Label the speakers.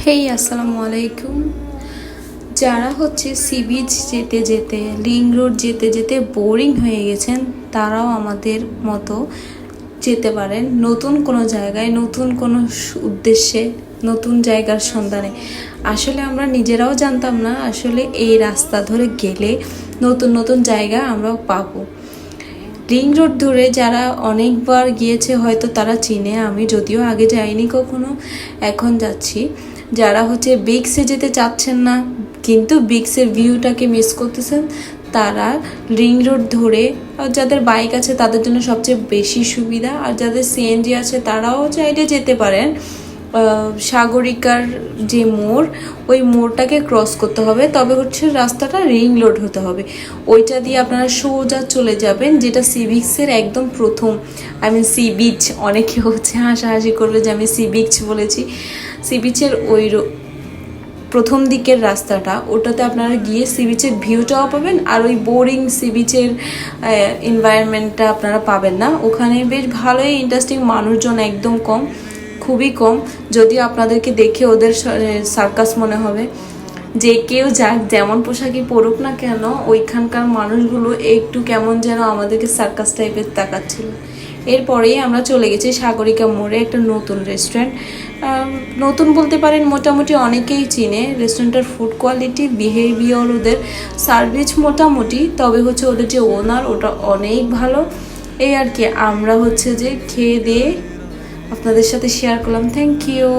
Speaker 1: হেই আসসালামু আলাইকুম। যারা হচ্ছে সি বিচ যেতে যেতে লিং রোড যেতে যেতে বোরিং হয়ে গেছেন, তারাও আমাদের মতো যেতে পারেন নতুন কোনো জায়গায়, নতুন কোনো উদ্দেশ্যে, নতুন জায়গার সন্ধানে। আসলে আমরা নিজেরাও জানতাম না আসলে এই রাস্তা ধরে গেলে নতুন নতুন জায়গা আমরা পাবো। লিং রোড ধরে যারা অনেকবার গিয়েছে হয়তো তারা চিনে, আমি যদিও আগে যাইনি কখনো, এখন যাচ্ছি। যারা হচ্ছে বিগসে যেতে চাচ্ছেন না কিন্তু বিগসের ভিউটাকে মিস করতেছেন, তারা লিং রোড ধরে, আর যাদের বাইক আছে তাদের জন্য সবচেয়ে বেশি সুবিধা, আর যাদের সিএনজি আছে তারাও চাইলে যেতে পারেন। সাগরিকার যে মোড়, ওই মোড়টাকে ক্রস করতে হবে, তবে হচ্ছে রাস্তাটা রিং রোড হতে হবে। ওইটা দিয়ে আপনারা সোজা চলে যাবেন, যেটা সি বিচের একদম প্রথম, সি বিচ, অনেকে হচ্ছে হাসাহাসি করবে যে আমি সি বিচ বলেছি। সি বিচের ওই প্রথম দিকের রাস্তাটা, ওটাতে আপনারা গিয়ে সি বিচের ভিউটাও পাবেন, আর ওই বোরিং সি বিচের এনভায়রনমেন্টটা আপনারা পাবেন না। ওখানে বেশ ভালোই ইন্টারেস্টিং, মানুষজন একদম কম, খুবই কম। যদিও আপনাদেরকে দেখে ওদের সার্কাস মনে হবে, যে কেউ যাক যেমন পোশাকই পরুক না কেন, ওইখানকার মানুষগুলো একটু কেমন যেন আমাদেরকে সার্কাস টাইপের তাকাচ্ছিল। এরপরেই আমরা চলে গেছি সাগরিকা মোড়ে, একটা নতুন রেস্টুরেন্ট। নতুন বলতে পারেন, মোটামুটি অনেকেই চিনে রেস্টুরেন্টের ফুড কোয়ালিটি, বিহেভিয়ার, ওদের সার্ভিস মোটামুটি, তবে হচ্ছে ওদের যে ওনার ওটা অনেক ভালো। এই আর কি, আমরা হচ্ছে যে খেয়ে দিয়ে আপনাদের সাথে শেয়ার করলাম। Thank you.